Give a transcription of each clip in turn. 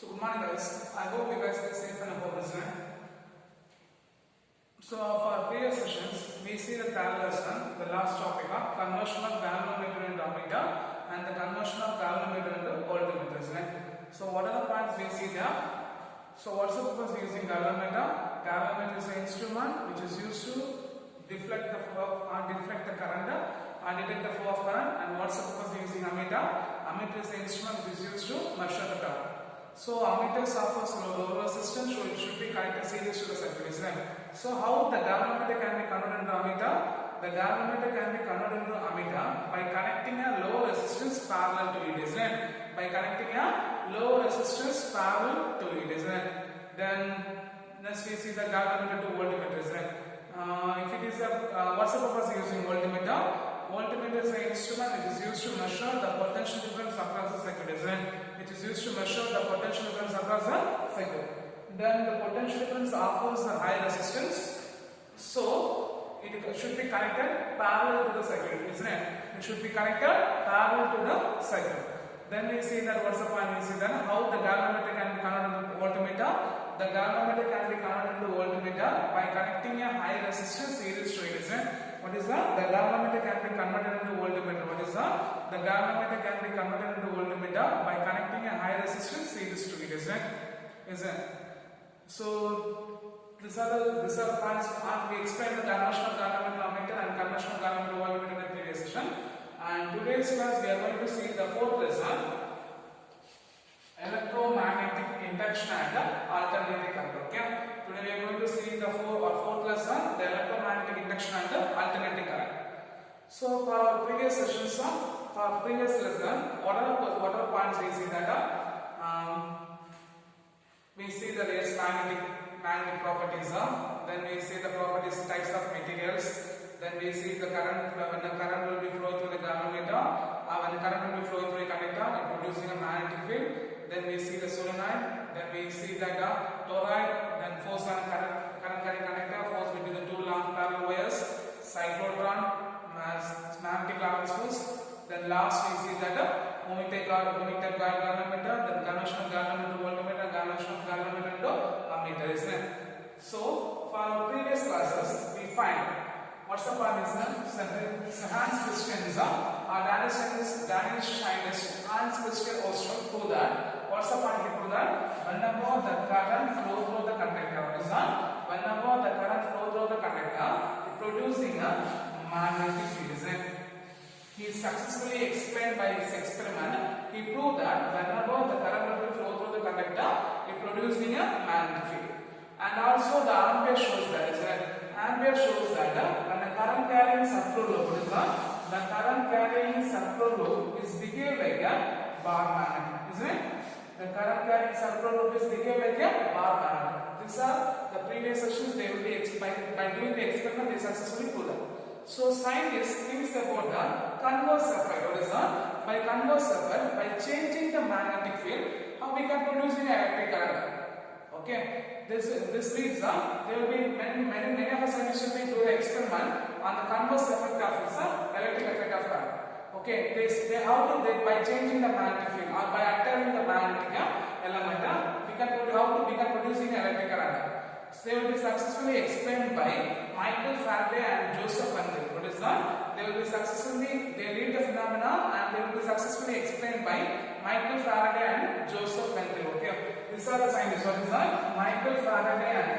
So good morning guys, I hope you guys are safe and above listening. So for our previous sessions, we see the third lesson, the last topic of conversion of galvanometer into ammeter and the conversion of galvanometer into voltmeter. So what are the points we see there? So what's the purpose of using galvanometer? Galvanometer is an instrument which is used to deflect the flow of, deflect the current and detect the flow of current. And what's the purpose of using ammeter? Ammeter is an instrument which is used to measure the current. So ammeters offers low resistance, so it should be connected series to the circuit, isn't it? So how the galvanometer can be converted into ammeter? The galvanometer can be converted into ammeter by connecting a low resistance parallel to it, isn't it? By connecting a low resistance parallel to it, isn't it? Then next we see the galvanometer to voltmeter, isn't it? If it is a what's the purpose of using voltmeter? Voltmeter is an instrument which is used to measure the potential difference across the circuit, isn't it? It is used to measure the potential difference across the circuit. Then the potential difference offers a high resistance, so it should be connected parallel to the circuit, isn't it? It should be connected parallel to the circuit. Then we see that what's the point? We see that how the galvanometer can be converted into voltmeter. The galvanometer can be converted into voltmeter by connecting a high resistance series to it, isn't it? What is that? The galvanometer can be converted into voltmeter. What is that? The galvanometer can be converted into voltmeter by connecting a high resistance series to it, isn't it? Isn't it? So these are the points. We explained the conversion of galvanometer to ammeter and conversion of galvanometer to voltmeter in the previous session. And today's class we are going to see the fourth lesson, electromagnetic induction and alternating current. Okay. Today we are going to see the fourth lesson, the electromagnetic induction and alternating current. So for our previous sessions, for our previous lesson, what are points we see that? We see the various magnetic properties. Then we see the properties, types of materials. Then we see the current, when the current will be flowing through the galvanometer, when the current will be flowing through a conductor, producing a magnetic field. Then we see the solenoid. Then we see the toroid. Then force on current carrying conductor, force between the two long parallel wires, cyclotron, magnetic levels force. Then last we see that ohmmeter galvanometer, then conversion of galvanometer to voltmeter, conversion of galvanometer to ammeter, isn't it? So for our previous classes, we find what's the point is Hans Christian Daniel Steinitz, Hans Christian Oersted prove that. What's the point he proved that? Whenever the current flow through the conductor, is that whenever the current flow through the conductor, it producing a magnetic field, isn't it? He successfully explained by his experiment. He proved that whenever the current will flow through the conductor, it producing a magnetic field. And also the Ampere shows that, isn't it? Ampere shows that when the current carrying circular loop is the current carrying circular loop is behave like a bar magnet, isn't it? The current carrying circular loop is behave like a bar magnet. These are the previous sessions. They will be by doing the experiment they successfully proved that. So scientists think about the converse effect. What is that? By converse effect, by changing the magnetic field, how we can produce an electric current. Okay, this leads there will be many of us scientists will do the experiment on the converse effect of this electric effect of current. Okay, by changing the magnetic field or by altering the magnetic element, we can producing electric current. So they will be successfully explained by Michael Faraday and Joseph Henry. What is that? They read the phenomena and they will be successfully explained by Michael Faraday and Joseph Henry. Okay, these are the scientists. What is that? Michael Faraday and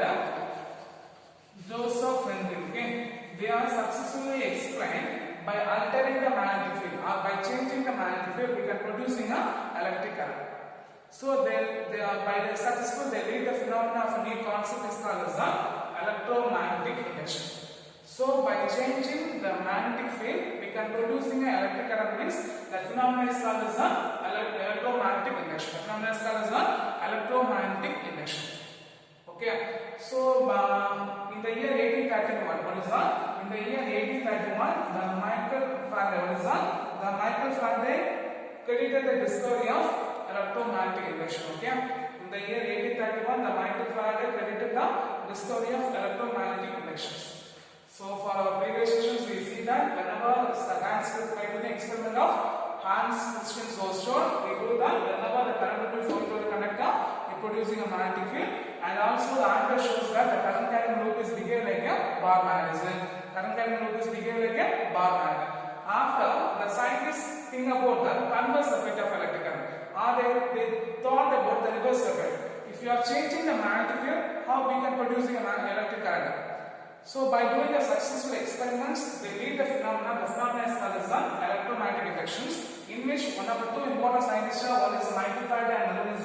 Joseph Henry. Okay, they are successfully explained by altering the magnetic field or by changing the magnetic field, we can producing a electric current. So they are by the successful they read the phenomena of a new concept is called as the electromagnetic induction. So by changing the magnetic field, we can producing an electric current means that phenomena is called as the electromagnetic induction. The phenomena is called as the electromagnetic induction. Okay. So in the year 1831, what is that? In the year 1831, the Michael Faraday credited the discovery of electromagnetic induction. Okay, in the year 1831, the Michael Faraday credited the discovery of electromagnetic induction. So for our previous sessions, we see that whenever Hans by doing the experiment of Hans Christian Oersted, we do that whenever the current will be flowing through the conductor, producing a magnetic field, and also the answer shows that the current carrying loop is behaving like a bar magnet. Current carrying loop is behaving like a bar magnet. After the scientists think about the converse effect of electric current, or they thought about the reverse effect. If you are changing the magnetic field, how we can producing a electric current? So by doing the successful experiments, they lead the phenomena. The phenomena is called as electromagnetic inductions, in which one of the two important scientists, one is Michael Faraday and another is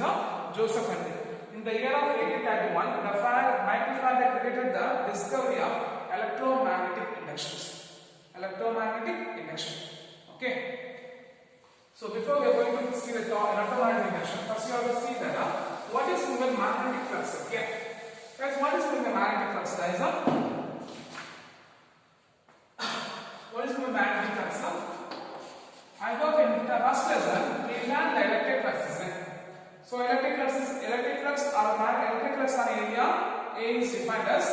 Joseph Henry. In the year of 1831, Michael Faraday created the discovery of electromagnetic inductions. Electromagnetic induction. Okay. So before we are going to see the electromagnetic induction, first you have to see that what is moving magnetic flux. Okay. Guys, what is moving the magnetic flux? Guys, what is moving magnetic flux? I hope in the first lesson we learned the electric flux. So electric flux on area A is defined as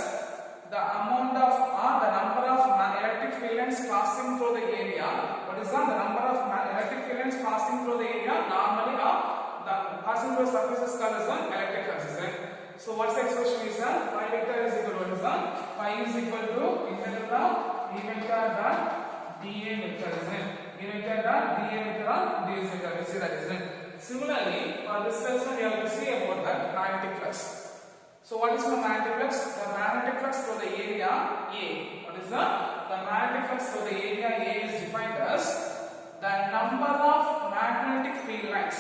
the amount of the number of electric field lines passing through the area. What is that? The number of electric field lines passing through the area normally the passing through the surface is called as electric flux. So what's the expression is that phi vector is equal to what is that? Phi is equal to integral of E vector dot dA vector, isn't it? E vector dot dA vector on dS vector. We see that, isn't it? Similarly, for this lesson we have to see about the magnetic flux. So what is the magnetic flux? The magnetic flux for the area A. What is that? The magnetic flux for the area A is defined as the number of magnetic field lines.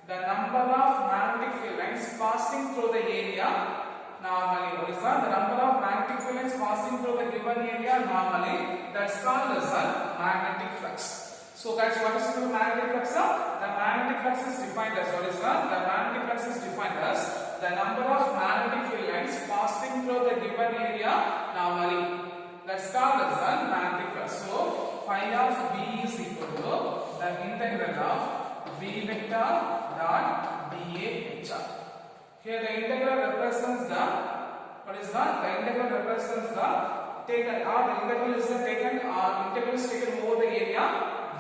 The number of magnetic field lines passing through the area normally. What is that? The number of magnetic field lines passing through the given area normally. That's called as a magnetic flux. So guys, what is the magnetic flux? The magnetic flux is defined as what is that? The magnetic flux is defined as the number of magnetic field lines passing through the given area normally. That's called as a magnetic flux. So phi of B is equal to the integral of V vector dot dA vector. Here the integral represents the what is that? The integral represents the taken or the integral is taken integral is taken over the area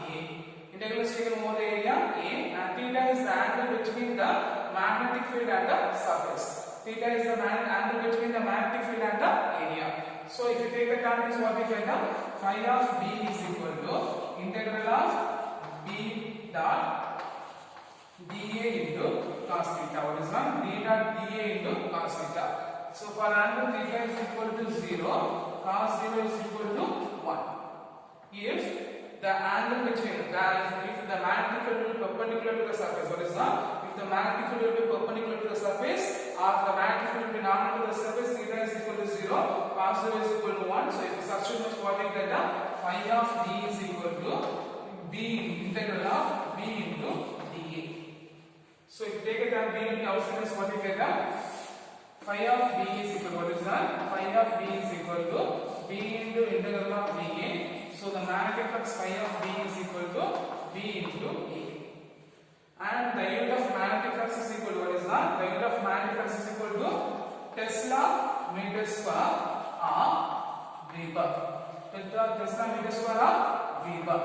dA. Integral is taken over the area A, and theta is the angle between the magnetic field and the surface. Theta is the angle between the magnetic field and the area. So if you take the term is what we get phi of B is equal to integral of B dot dA into cos theta. What is that? D dot dA into cos theta. So for angle theta is equal to 0, cos 0 is equal to 1. If the angle between if the magnetic field will be perpendicular to the surface, what is that? If the magnetic field will be perpendicular to the surface, or the magnetic field will be normal to the surface, theta is equal to 0, cos 0 is equal to 1. So if you substitute what we get, phi of D is equal to B integral of B into dA. So if you take it as B into outside is what we get, phi of B is equal to what is that? Phi of B is equal to B into integral of dA. So the magnetic flux phi of B is equal to B into A. And the unit of magnetic flux is equal to what is that? The unit of magnetic flux is equal to Tesla meter square or Weber. Tesla meter square or Weber.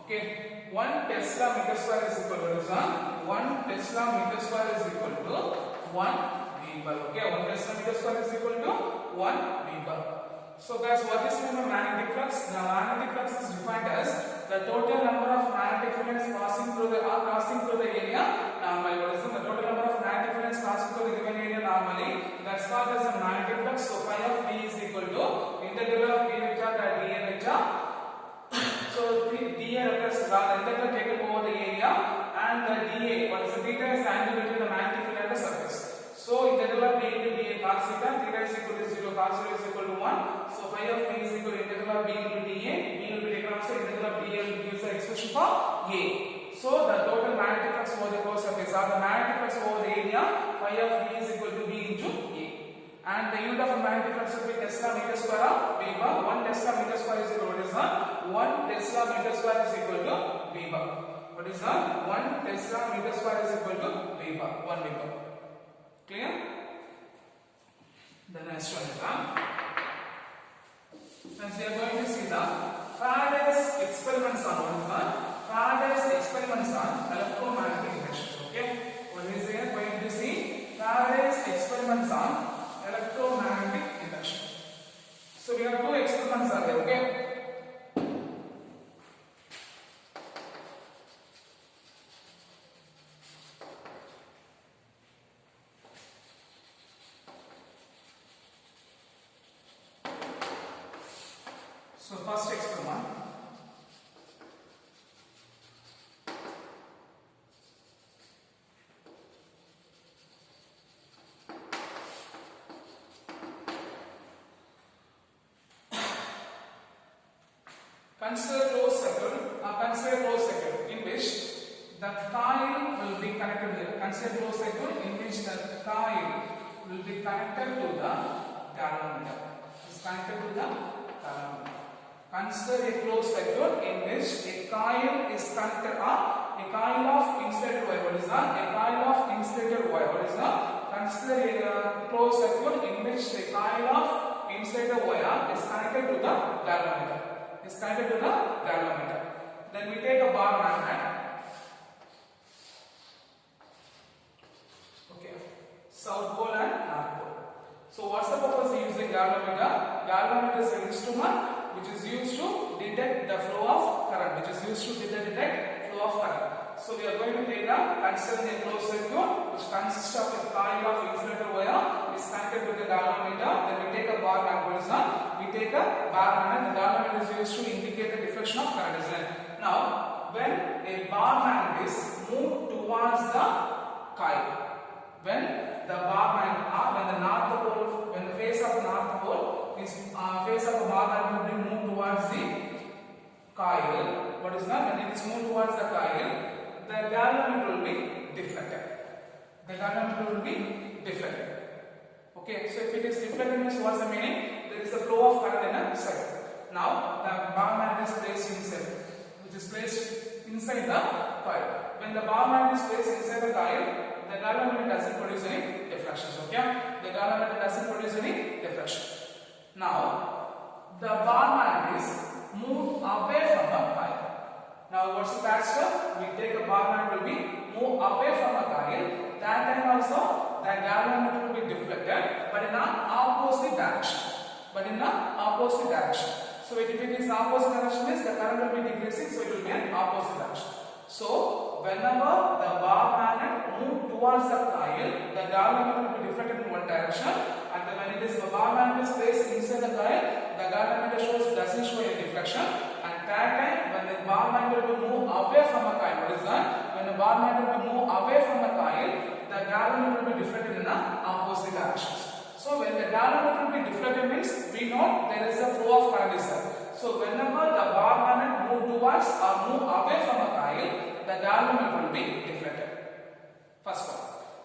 Okay, 1 Tesla meter square is equal to what is that? 1 Tesla meter square is equal to 1 Weber. Okay, 1 Tesla meter square is equal to 1 Weber. So guys, what is the magnetic flux? The magnetic flux is defined as the total number of magnetic field lines passing through the area normally. What is the total number of magnetic field lines passing through the given area normally? That's called as the magnetic flux. So phi of B is equal to integral of B vector dot dA vector. So dA represents the integral taken over the area, and the dA, what is the theta, is the angle between the magnetic field and the surface. So integral of B into dA cos theta, theta is equal to 0, cos 0 is equal to 1. So phi of B is equal to integral of B into dA. B will be taken off, so integral of dA will give the expression for A. So the total magnetic flux over the core surface, or the magnetic flux over the area, phi of B is equal to B into A. And the unit of magnetic flux will be Tesla meter square of Weber. 1 Tesla meter square is equal to what is that? 1 Tesla meter square is equal to Weber. What is that? 1 Tesla meter square is equal to Weber. 1 Weber. Clear? The next one is next we are going to see the Faraday's experiments on what is that? Faraday's experiments on electromagnetic inductions. Okay, when we are going to see Faraday's experiments on electromagnetic induction. So we have two experiments are there. Okay. So first experiment. Consider closed circuit in which the coil will be connected. Consider closed circuit in which the coil will be connected to the galvanometer. Is connected to the galvanometer. Consider a closed circuit in which a coil is connected. A coil of insulated wire. What is that? A coil of insulated wire. What is that? Consider a closed circuit in which the coil of insulated wire is connected to the galvanometer. Is connected to the galvanometer. Then we take a bar magnet. Okay. South pole and north pole. So what's the purpose of using galvanometer? Galvanometer is an instrument which is used to detect the flow of current. Detect flow of current. So we are going to take consider a closed circuit which consists of a coil of insulated wire is connected to the galvanometer. Then we take a bar magnet. We take a bar magnet. The galvanometer is used to indicate the deflection of current. Now, when a bar magnet is moved towards the coil, when the face of the north pole is face of the bar magnet will be moved towards the coil. What is that? When it is moved towards the coil, the galvanometer will be deflected. Okay, so if it is deflected, means what's the meaning? There is a flow of current in a circuit. Now the bar magnet is placed inside the coil. When the bar magnet is placed inside the coil, the galvanometer doesn't produce any deflections. Okay, the galvanometer doesn't produce any deflection. Now the bar magnet is moved away from the coil. Now what's the third step? We take a bar magnet will be moved away from a coil. That time also the galvanometer will be deflected, but in an opposite direction. So if it is opposite direction, means the current will be decreasing, so it will be an opposite direction. So whenever the bar magnet moves towards the coil, the galvanometer will be deflected in one direction, and when it is the bar magnet is placed inside the coil, the galvanometer doesn't show any deflection. And that time when the bar magnet will move away from a coil, what is that? When the bar magnet will move away from the coil, the galvanometer will be deflected in the opposite directions. So when the galvanometer will be deflected, means we know there is a flow of current is there. So whenever the bar magnet move towards or move away from a coil, the galvanometer will be deflected. First one.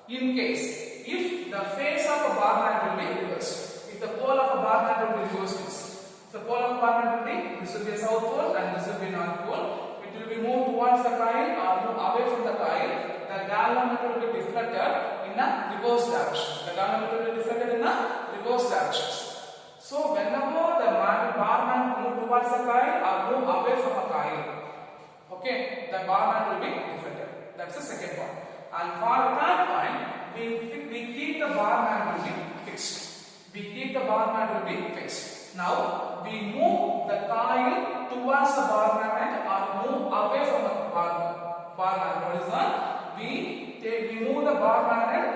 In case if the face of a bar magnet will be reversed, if the pole of a bar magnet will be reversed, the pole of a bar magnet will be, this will be a south pole and this will be north pole. It will be moved towards the coil or move away from the coil. The galvanometer will be deflected in a reverse direction. So whenever the bar magnet move towards the coil or move away from a coil, okay, the bar magnet will be deflected. That's the second point. And for that point, we keep the bar magnet will be fixed. Now we move the coil towards the bar magnet or move away from the bar magnet. What is that? We move the bar magnet,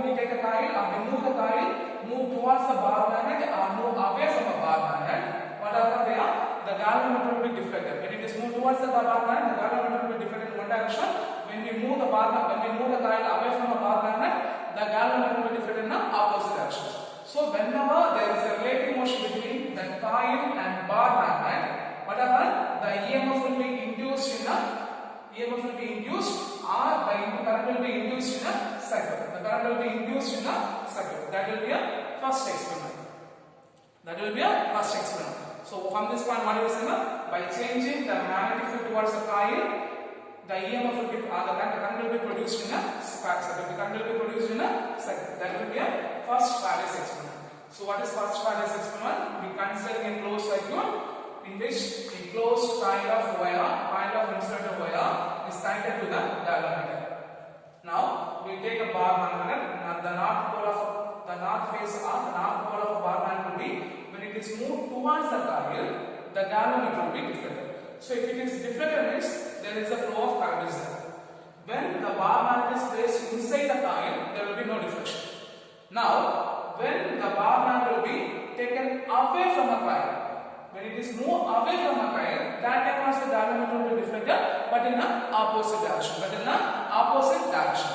we take a coil, move the coil, move towards the bar magnet or move away from the bar magnet. What happens there? The galvanometer will be deflected. When it is moved towards the bar magnet, the galvanometer will be deflected in one direction. When we move the coil away from the bar magnet, the galvanometer will be deflected in the opposite direction. So whenever there is a relative motion between the coil and bar magnet, what happens? The EMF will be induced or the current will be induced in a circuit. That will be a first experiment. So from this point, what is by changing the magnetic field towards the coil, the EMF will be, the current will be produced in a circuit. That will be a first Faraday's experiment. So what is first Faraday's experiment? We consider a closed circuit in which a closed coil of insulated wire is connected to the galvanometer. Now take a bar magnet, the north face of the north pole of a bar magnet will be, when it is moved towards the coil, the galvanometer will be deflected. So if it is deflected means there is a flow of current is there. When the bar magnet is placed inside the coil, there will be no deflection. Now, when the bar magnet will be taken away from the coil, when it is moved away from the coil, that time also the galvanometer will be deflected, but in the opposite direction.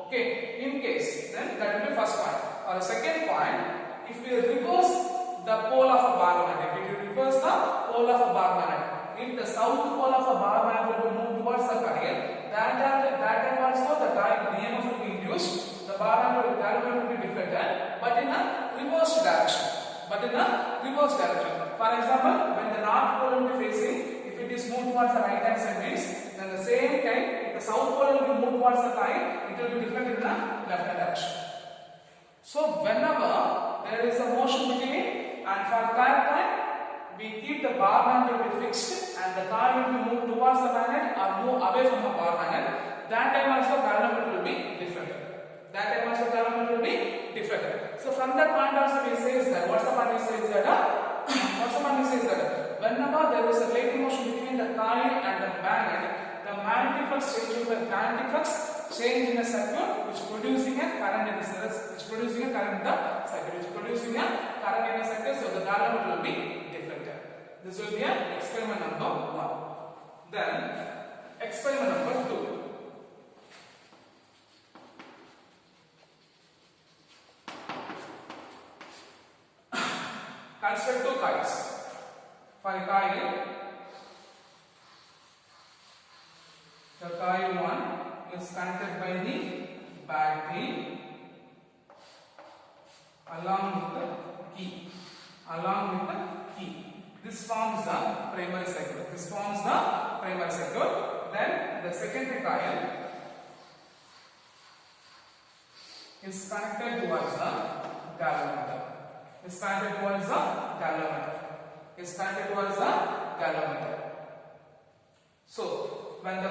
Okay, in case, then that will be first point. Or the second point, if we reverse the pole of a bar magnet, if the south pole of a bar magnet will move towards the coil, that time also the EMF will be induced, the bar magnet will be deflected, but in a reverse direction. For example, when the north pole will be facing, if it is moved towards the right hand side means, then the same time, if the south pole will be moved towards the coil, it will be deflected in the left hand direction. So whenever there is a motion between, and for that time, we keep the bar magnet to be fixed and the coil will be moved towards the magnet or move away from the bar magnet, that time also galvanometer will be deflected. So from that point also we say that, what's the point we say is that whenever there is a relative motion between the coil and the magnet, the magnetic flux change in the circuit, which producing a current in the circuit, so the galvanometer will be deflected. This will be an experiment number 1. Then experiment number 2. Construct two coils. For a coil, the coil 1 is connected by the battery along with the key. This forms the primary circuit. Then the secondary coil is connected towards the galvanometer. So when the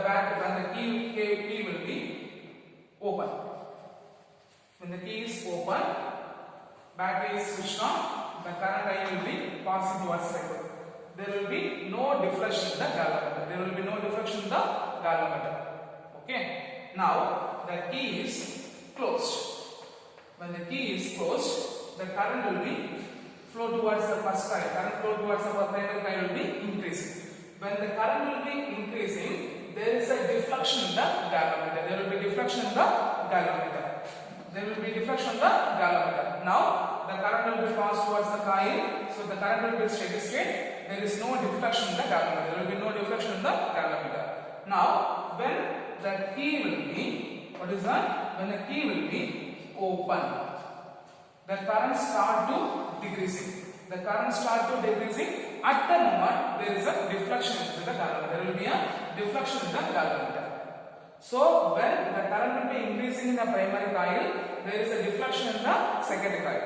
key will be open. When the key is open, battery is switched on, the current I will be passing towards circuit. There will be no deflection in the galvanometer. Okay. Now the key is closed. When the key is closed, the current will be flow towards the first coil. Primary coil will be increasing. When the current will be increasing, there is a deflection in the galvanometer. Now the current will be passed towards the coil, so the current will be steady state. There is no deflection in the galvanometer. Now when the key will be, when the key will be open, the current start to decreasing. At the moment there is a deflection in the galvanometer. There will be a deflection in the galvanometer. So when the current will be increasing in the primary coil, there is a deflection in the secondary coil.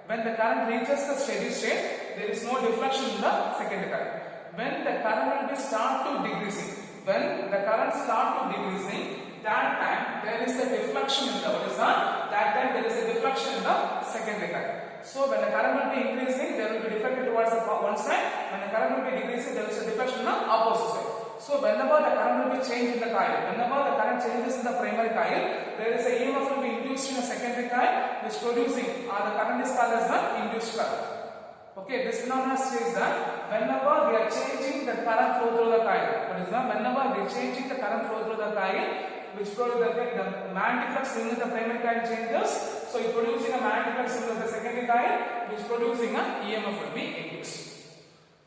When the current reaches the steady state, there is no deflection in the secondary coil. When the current will be start to decreasing, that time there is a deflection in the secondary coil. So when the current will be increasing, there will be deflected towards the one side. When the current will be decreasing, there is a deflection in the opposite side. So whenever the current will be changed in the coil, whenever the current changes in the primary coil, there is a EMF will be induced in a secondary coil, which producing, the current is called as the induced current. Okay, this phenomenon says that whenever we are changing the current flow through the coil, which produces the magnetic flux in the primary coil changes, so it producing a magnetic flux in the secondary coil, which producing a EMF will be induced.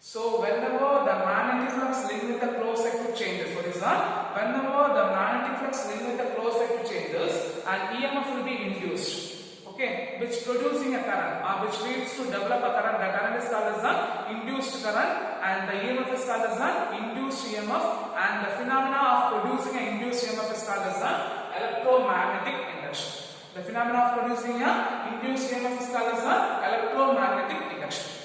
So whenever the magnetic flux linked with the closed circuit changes, whenever the magnetic flux linked with the closed circuit changes, an EMF will be induced, okay, which producing a current, which leads to develop a current. The current is called as the induced current, and the EMF is called as the induced EMF, and the phenomena of producing an induced EMF is called as the electromagnetic induction. The phenomena of producing an induced EMF is called as the electromagnetic induction.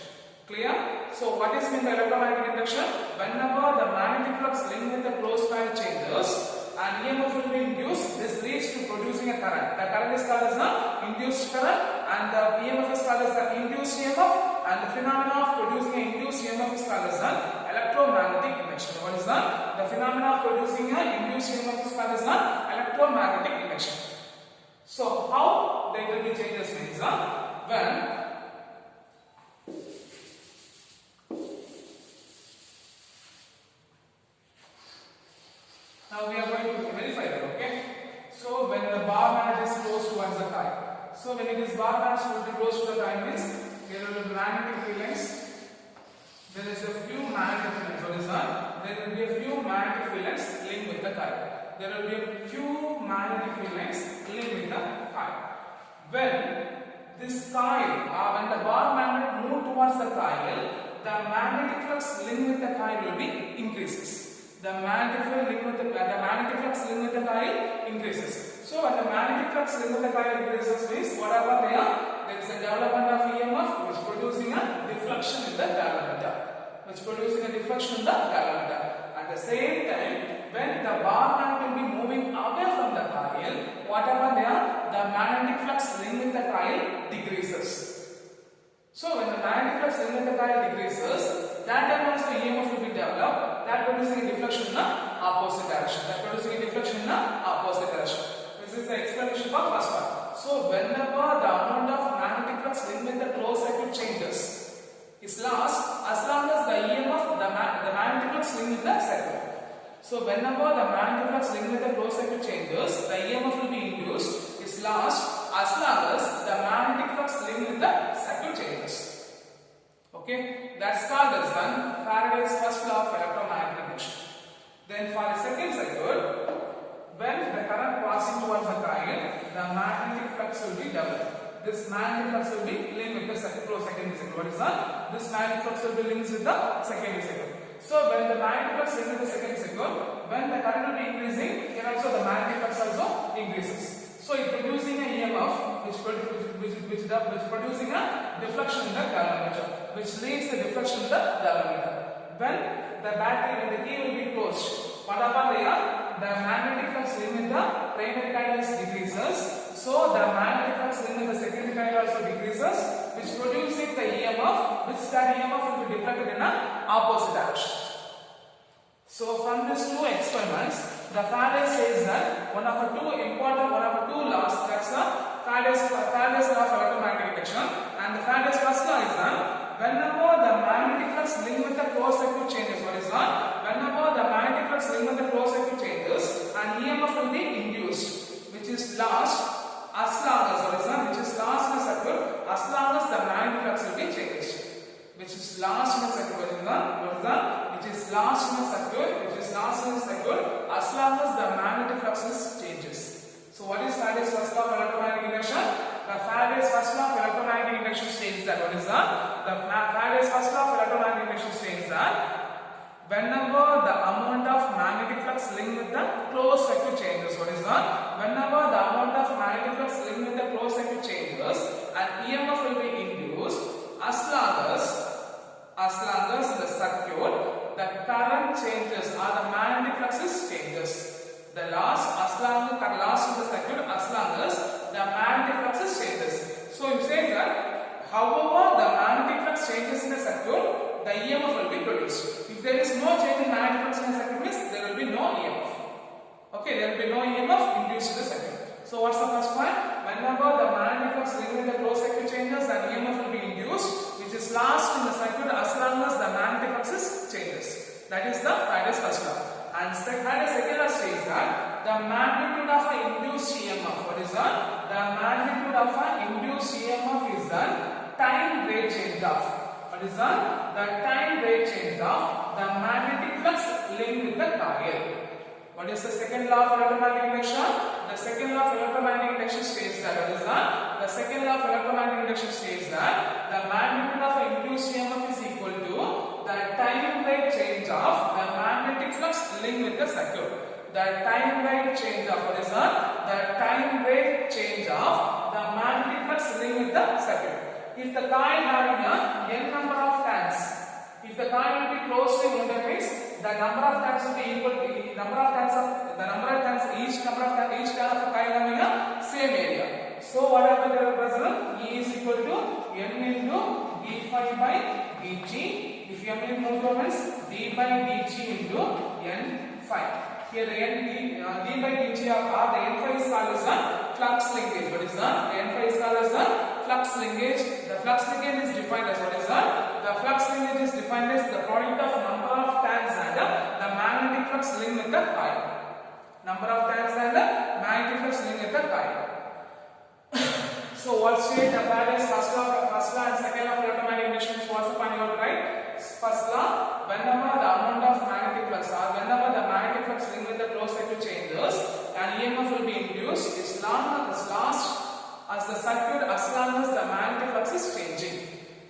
Clear? So what is mean by electromagnetic induction? Whenever the magnetic flux linked with the closed coil changes, and EMF will be induced. This leads to producing a current. The current is called as the induced current, and the EMF is called as the induced EMF, and the phenomena of producing an induced EMF is called as the electromagnetic induction. What is that? The phenomena of producing an induced EMF is called as the electromagnetic induction. So how there will be changes means when now we are going to verify that, okay? So when the bar band is close towards the coil, so when it is bar band will be close to the coil means there will be magnetic field lines. There is a few magnetic field lines. What is that? There will be a few magnetic field lines linked with the coil. There will be a few magnetic field lines linked with the coil. When this coil, when the bar magnet move towards the coil, the magnetic flux linked with the coil will be increases. The magnetic flux linked with the coil increases. So when the magnetic flux linked with the coil increases means whatever there is a development of EMF which producing a deflection in the galvanometer. At the same time, when the bar magnet will be moving away from the coil, whatever the magnetic flux linked with the coil decreases. So when the magnetic flux linked with the coil decreases, that time also EMF will be developed, that producing a deflection in the opposite direction. This is the explanation for first part. So whenever the amount of magnetic flux linked with the closed circuit changes is lost, as long as the EMF, the magnetic flux linked with the circuit. So whenever the magnetic flux linked with the closed circuit changes, the EMF will be induced is lost as long as the magnetic flux linked with the circuit changes. Okay, that's called as Faraday's first law of electromagnetic induction. Then for the second circuit, when the current passing towards the coil, the magnetic flux will be developed. This magnetic flux will be linked with the secondary circuit. What is that? This magnetic flux will be linked with the secondary circuit. So when the magnetic flux linked with the secondary circuit, when the current will be increasing, here also the magnetic flux also increases. So it producing a EMF which producing a deflection in the galvanometer, which leads the deflection in the galvanometer. When the battery, when the key will be closed, what happens there? The magnetic flux linked with the primary coil decreases. So the magnetic flux linked with the secondary coil also decreases, which producing the EMF, which that EMF will be deflected in an opposite direction. So from these two experiments, the Faraday says that one of the two laws, that's the Faraday's law of electromagnetic induction, and the Faraday's first law is that whenever the magnetic flux linked with the closed circuit changes, what is that? Whenever the magnetic flux linked with the closed circuit changes, an EMF will be induced, which is lost as long as in a circuit, as long as the magnetic flux will be changed. Which is lost in a circuit, which is lost in a circuit, as long as the magnetic flux changes. So what is Faraday's first law of electromagnetic induction? The Faraday's first law of electromagnetic induction states that what is that? The Faraday's first law of electromagnetic induction states that whenever the amount of magnetic flux linked with the closed circuit changes, what is that? Whenever the amount of magnetic flux linked with the closed circuit changes, an EMF will be induced as long as the circuit, the current changes or the magnetic fluxes changes. The loss in the circuit as long as the magnetic fluxes changes. So you say that however the magnetic flux changes in the circuit, the EMF will be produced. If there is no change in magnetic flux in the circuit means there will be no EMF. Okay, there will be no EMF induced in the circuit. So what's the first point? Whenever the magnetic flux linked with the closed circuit changes, then EMF will be induced, which is lost in the circuit as long as the magnetic fluxes changes. That is the Faraday's first law. And Faraday's second law says that the magnitude of the induced EMF, what is that? The magnitude of the induced EMF is the time rate change of. What is that? The time rate change of the magnetic flux linked with the coil. What is the second law of electromagnetic induction? The second law of electromagnetic induction states that what is that? The second law of electromagnetic induction states that the magnitude of the induced EMF is equal to the time rate change of the magnetic flux linked with the circuit. The time rate change of what is that? The time rate change of the magnetic flux linked with the circuit. If the coil having a n number of turns, if the coil will be closely wounded means the the number of turns will be equal to each number of turn of a coil having a same area. So whatever the result E is equal to N into d phi by dt. If M is moved means d by dt into N phi. Here the d by dt of R, the N phi is called as the flux linkage. What is the N phi is called as the flux linkage? The flux linkage is defined as what is that? The flux linkage is defined as the product of number of turns and the magnetic flux linked with the coil. Number of turns and the magnetic flux linked with the coil. So what state the Faraday's first law and second law of electromagnetic induction is what's the point you have to write? First law, whenever the amount of magnetic flux or whenever the magnetic flux linked with the closed circuit changes, an EMF will be induced as long as the circuit, as long as the magnetic flux is changing.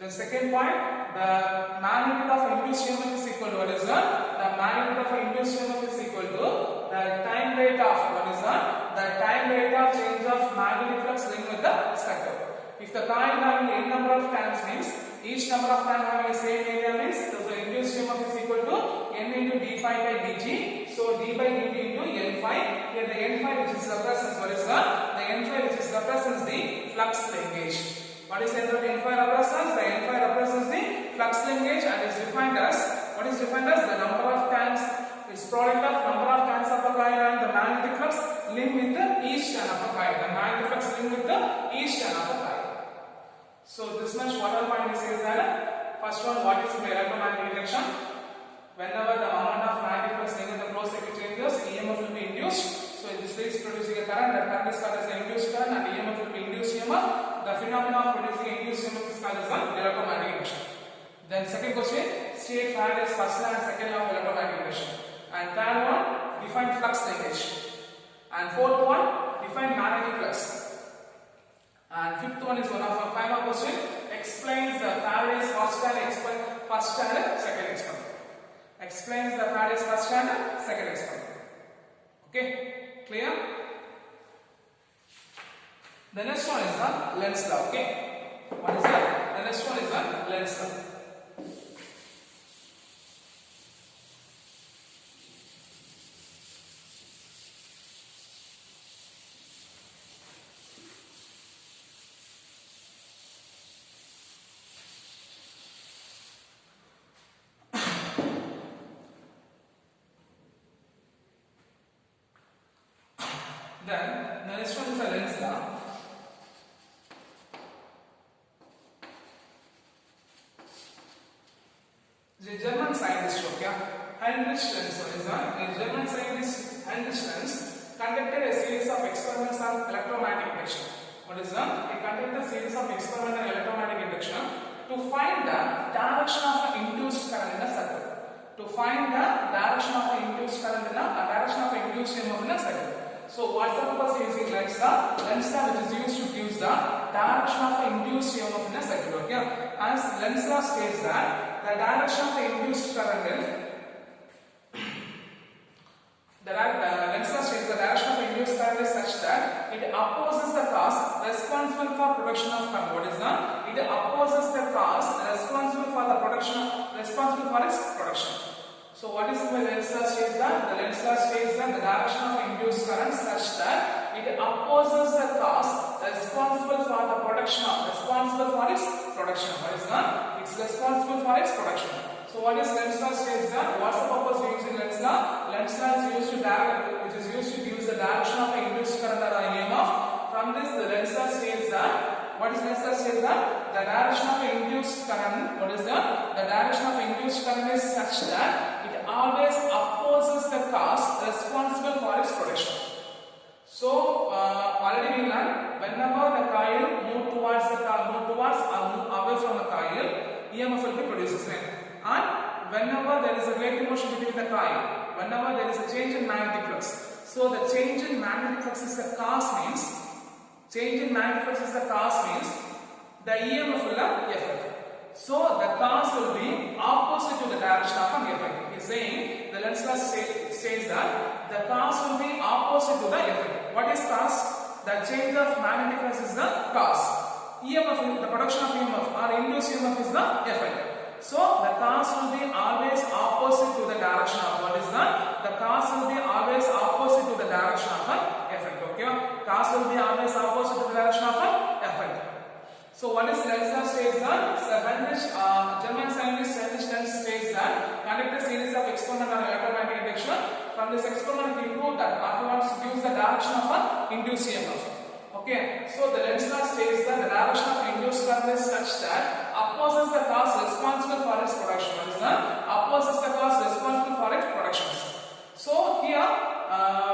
The second point, the magnitude of induced EMF is equal to what is that? The magnitude of induced EMF is equal to the time rate of what is that? The time rate of change of magnetic flux linked with the circuit. If the coil having n number of turns means each number of turns having the same area means the induced EMF is equal to n into d phi by dt. So d by dt into n phi. Here the n phi which is represents what is that? The n phi which is represents the flux linkage. What is n phi represents? The n phi represents the flux linkage and is defined as what is defined as the number of turns is product of number of turns of a coil and the magnetic flux linked with the each turn of a coil. The magnetic flux linked with the each turn of a coil. So this much what all point we say is that first one, what is the electromagnetic induction? Whenever the amount of magnetic flux linked with the closed circuit changes, EMF will be induced. So in this way is producing a current. That current is called as the induced current and EMF will be induced EMF. The phenomenon of producing induced EMF is called as the electromagnetic induction. Then second question, state Faraday's first law and second law of electromagnetic induction. And third one, define flux linkage. And fourth one, define magnetic flux. And fifth one is one of our final question, explains the Faraday's first and second experiment. Explains the Faraday's first and second experiment. Okay, clear? The next one is the Lenz law. Okay, what is that? The next one is the Lenz law. Then the next one is the Lenz law. The German scientist, Heinrich Lenz, a German scientist Heinrich Lenz conducted a series of experiments on electromagnetic induction. What is that? He conducted a series of experiments on electromagnetic induction to find the direction of an induced current in a circuit. To find the direction of an induced current in a direction of an induced EMF in a circuit. So what's the purpose of using Lenz law? Lenz law which is used to give the direction of an induced EMF in a circuit. Okay? As Lenz law states that the direction of the induced current is Lenz law states the direction of the induced current is such that it opposes the cause responsible for production of current. What is that? It opposes the cause responsible for its production. So what is the Lenz law states that? The Lenz law states that the direction of induced current such that it opposes the cause responsible for its production. What is that? It's responsible for its production. So what is Lenz law states that? What's the purpose of using Lenz law? Lenz law is used to give the direction of induced current or EMF. From this, the Lenz law states that what is Lenz law states that the direction of induced current. What is that? The direction of induced current is such that it always opposes the cause responsible for its production. So already we learned whenever the coil move towards or move away from the coil, EMF will be produced. And whenever there is a rate motion between the coil, whenever there is a change in magnetic flux, so the change in magnetic flux is the cause means the EMF will have effect. So the cause will be opposite to the direction of an effect. He is saying the Lenz law says that the cause will be opposite to the effect. What is cause? The change of magnetic flux is the cause. EMF, the production of EMF or induced EMF is the effect. So the cause will be always opposite to the direction of the cause will be always opposite to the direction of an effect. Okay, cause will be always opposite to the direction of an effect. So what is Lenz's states that German scientist Heinrich Lenz states that conduct a series of experiments on electromagnetic induction. From this experiment he proved that afterwards gives the direction of an induced EMF. Okay, so the Lenz law states that the direction of induced current is such that opposes the cause responsible for its production. What is that? Opposes the cause responsible for its production. So here,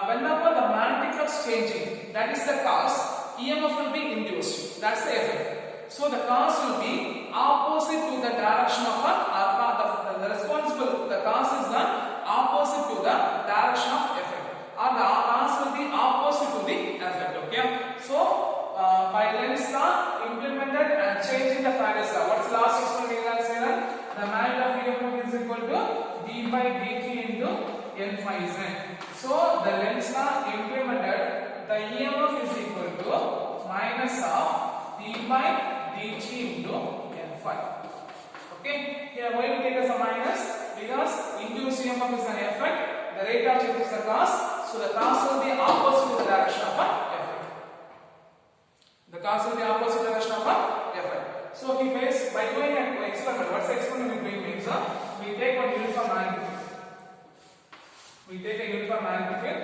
whenever the magnetic flux changing, that is the cause, EMF will be induced. That's the effect. So the cause will be opposite to the direction of the responsible. The cause is the opposite to the direction of effect, or the cause will be opposite to the effect. Okay. So by Lenz law implemented and changing the Faraday's law. What's the last experiment? The magnitude of EMF is equal to d by dt into n phi z. So the Lenz law implemented the EMF is equal to minus of d by dt into n phi. Okay, here why we take as a minus? Because induced EMF is an effect, the rate of change is the cause, so the cause will be opposite to the direction of an effect. The cause will be opposite to the direction of an effect. So he makes by doing an experiment. What's the experiment we doing means? We take one uniform magnetic field. We take a uniform magnetic field.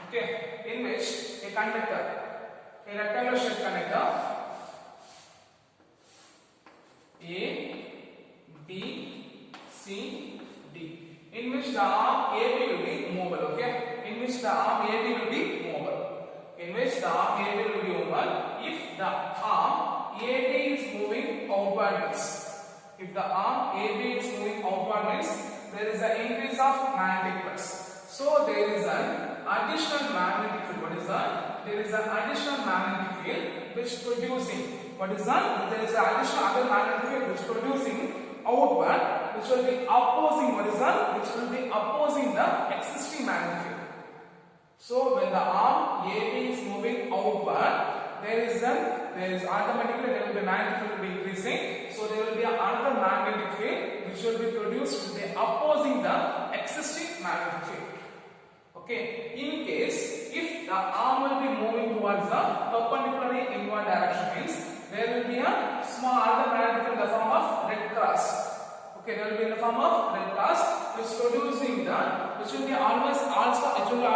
Okay, in which a conductor, a rectangular shaped conductor A, B, C, D, in which the arm AB will be movable. Okay, in which the arm AB will be movable. In which the arm AB will be movable if the arm AB is moving outwards. If the arm AB is moving outwards, there is an increase of magnetic flux. So there is an additional magnetic field. What is that? There is an additional magnetic field which producing. What is that? There is an additional other magnetic field which producing outward, which will be opposing. What is that? Which will be opposing the existing magnetic field. So when the arm AB is moving outward, there is automatically there will be magnetic field will be increasing. So there will be another magnetic field which will be produced will be opposing the existing magnetic field. Okay, in case if the arm will be moving towards the perpendicularly inward direction, means there will be a small other magnetic field in the form of red cross. Okay, there will be in the form of red cross which producing the which will be always also acting in the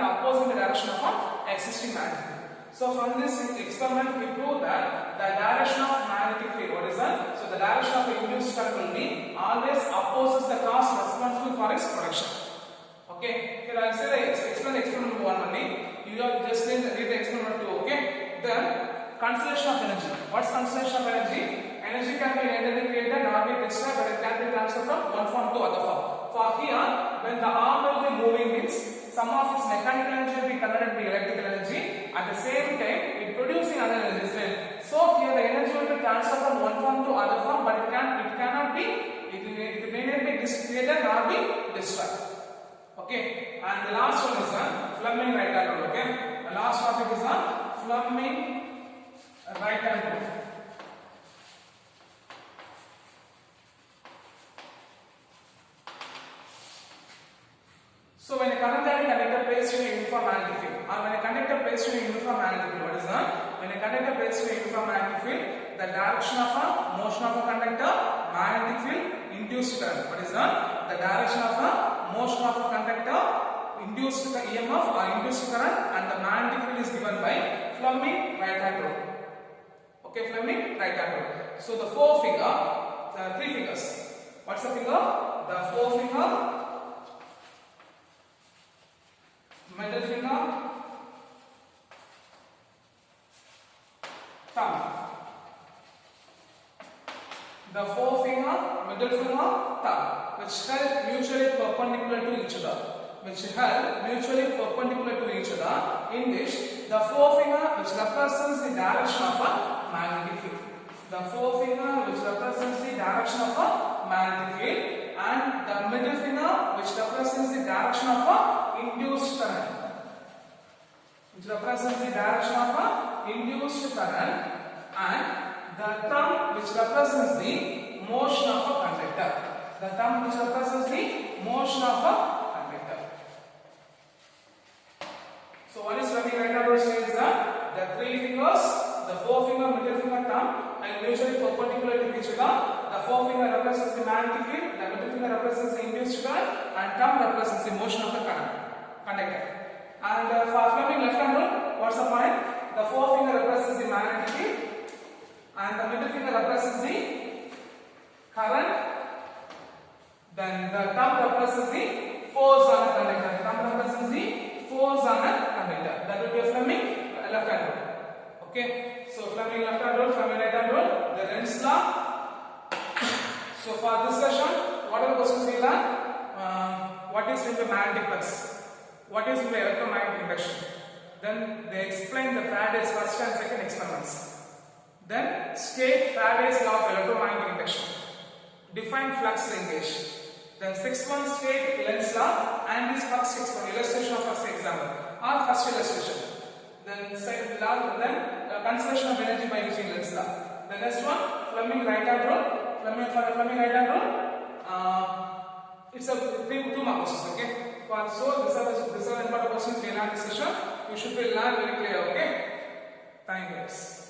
opposite direction of an existing magnetic field. So from this experiment we prove that the direction of magnetic field, what is that? So the direction of the induced current will be always opposes the cause responsible for its production. Okay, here I will say explain experiment 1 only. You have just read the experiment 2. Okay, then conservation of energy. What's conservation of energy? Energy can be either created or be destroyed, but it can be transferred from one form to other form. For here, when the arm will be moving, means some of its mechanical energy will be converted to electrical energy. At the same time, it producing other energy. So here the energy will be transferred from one form to other form, but it may not be created nor be destroyed. Okay, and the last one is Fleming right hand rule. Okay, the last topic is Fleming right hand rule. So when a conductor placed in a uniform magnetic field, or when a conductor placed in a uniform magnetic field, what is that? When a conductor placed in a uniform magnetic field, the direction of a motion of a conductor, magnetic field, induced current. What is that? The direction of a motion of a conductor, induced EMF or induced current, and the magnetic field is given by Fleming right hand rule. Okay, Fleming right hand rule. So the three figures. What's the figure? The forefinger, middle finger, thumb. The forefinger, middle finger, thumb, which held mutually perpendicular to each other. In which the forefinger, which represents the direction of a magnetic field. The forefinger, which represents the direction of a magnetic field, and the middle finger, which represents the direction of a induced current. And the which represents the motion of a conductor. The thumb which represents the motion of a conductor. So what is Fleming right hand rule says that the three fingers, the forefinger, middle finger, thumb, are mutually perpendicular to each other. The forefinger represents the magnetic field, the middle finger represents the induced current, and thumb represents the motion of the conductor. And for Fleming left hand rule, what's the point? The forefinger represents the magnetic field, and the middle finger represents the current. Then the thumb represents the force on the conductor. The thumb represents the force on the conductor. That will be a Fleming left hand rule. Okay. So Fleming left hand rule, Fleming right hand rule, the Lenz's law. So for this session, what are the questions we learn? What is the magnetic flux? What is the electromagnetic induction? Then they explain the Faraday's first and second experiments. Then state Faraday's law of electromagnetic induction. Define flux linkage. Then sixth one state Lenz's law and this first experiment, illustration of first example or first illustration. Then second law, then conservation of energy by using Lenz's law. The next one Fleming right hand rule. Fleming right hand rule. It's a two mark questions. Okay. So these are important questions we learn this session. You should be learn very clear. Okay. Thank you guys.